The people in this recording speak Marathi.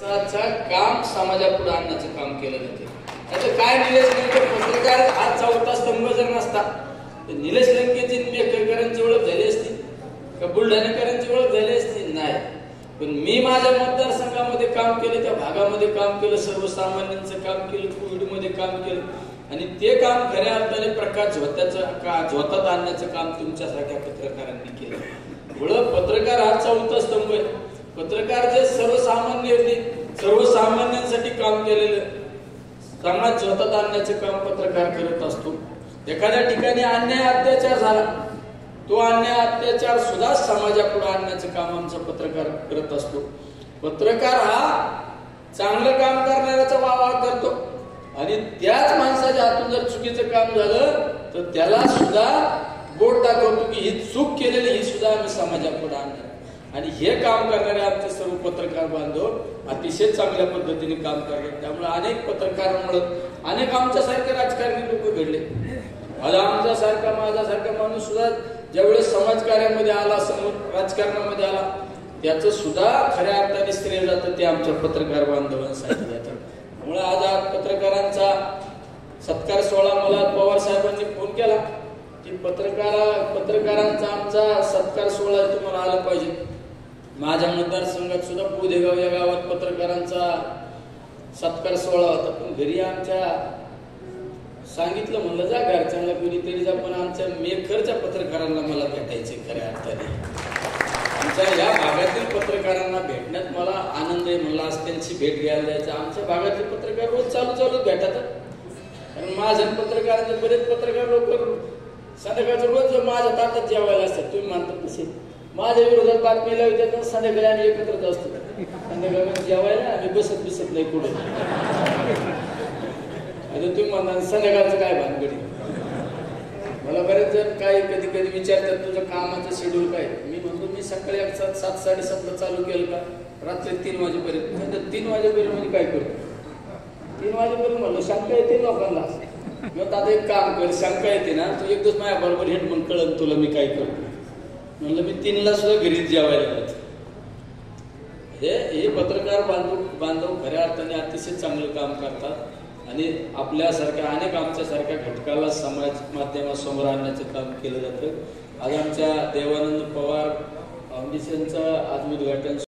काम समाजापुढे आणण्याचं काम केलं जाते. आता काय निलेश लंके पत्रकार हा चौथा स्तंभ जर नसता तर निलेश लंकेची मेकरकरांची ओळख झाली असती का बुलढाणेकरांची ओळख झाली असती? नाही. पण मी माझ्या मतदारसंघामध्ये काम केलं, त्या भागामध्ये काम केलं, सर्वसामान्यांचं काम केलं, कोविडमध्ये काम केलं आणि ते काम खऱ्या अर्थाने प्रकाश झोतात आणण्याचं काम तुमच्यासारख्या पत्रकारांनी केलं. मुळात पत्रकार हा चौथा स्तंभ आहे. पत्रकार जे सर्वसामान्य सर्वसामान्यांसाठी काम केलेलं समाज झोतात आणण्याचं काम पत्रकार करत असतो. एखाद्या ठिकाणी अन्याय अत्याचार झाला, तो अन्याय अत्याचार सुद्धा समाजापुढे आणण्याचं काम आमचा पत्रकार करत असतो. पत्रकार हा चांगलं काम करणाऱ्याचा वाह करतो आणि त्याच माणसाच्या हातून जर चुकीचं काम झालं तर त्याला सुद्धा बोट दाखवतो की ही चूक केलेली ही सुद्धा आम्ही समाजापुढे आणणार. आणि हे काम करणारे आमचे सर्व पत्रकार बांधव अतिशय चांगल्या पद्धतीने काम करतात. त्यामुळे अनेक पत्रकारांमुळे अनेक आमच्यासारखे राजकारणी लोक घडले. आता आमच्यासारखा माझ्यासारखा माणूस सुद्धा ज्यावेळेस समाजकार्यामध्ये आला, समोर राजकारणामध्ये आला, त्याचं सुद्धा खऱ्या अर्थाने श्रेय जातं ते आमच्या पत्रकार बांधवांसाठी जातं. त्यामुळे आज पत्रकारांचा सत्कार सोहळा मला पवार साहेबांनी फोन केला की पत्रकारांचा आमचा सत्कार सोहळा तुम्हाला आला पाहिजे. माझ्या मतदारसंघात सुद्धा पुदेगाव या गावात पत्रकारांचा सत्कार सोहळा होता. पण घरी आमच्या सांगितलं, म्हणलं जा घरच्यांना कुणीतरी जा, पण आमच्या मेखरच्या पत्रकारांना मला भेटायचे. खऱ्या अर्थाने आमच्या या भागातील पत्रकारांना भेटण्यात मला आनंद आहे. म्हणलं आज त्यांची भेट घ्यायला जायचं. आमच्या भागातले पत्रकार रोज चालू भेटतात. कारण माझ्या पत्रकारांचे बरेच पत्रकार लोक संध्याकाळचं रोज माझ्या ताटात जेवायला असतात. तुम्ही मानतात तसे माझ्या विरोधात बातमी लावतात, संध्याकाळी आम्ही एकत्रच असतो. संध्याकाळी जेवायला आम्ही बसत नाही कुठे. आता तुम्ही म्हणता संध्याकाळचं काय भानगडी. मला बरेच जण काय कधी विचारतात तुझं कामाचं शेड्यूल काय. मी म्हणतो मी सकाळी 7-7:30 चालू केलं का रात्री 3 वाजेपर्यंत. 3 वाजेपर्यंत काय करतो? 3 वाजेपर्यंत म्हणलं शंका येते लोकांना. मग आता एक काम कर, शंका येते ना तू एक दिवस माझ्या बरोबर हेट म्हणून कळत तुला मी काय करतो. म्हणलं मी 3ला सुद्धा घरीच जेवायला जातो. हे पत्रकार बांधव खऱ्या अर्थाने अतिशय चांगलं काम करतात आणि आपल्यासारख्या अनेक आमच्यासारख्या घटकाला समाज माध्यमासमोर आणण्याचं काम केलं जातं. आज आमच्या देवानंद पवार फाउंडेशनचं आज उद्घाटन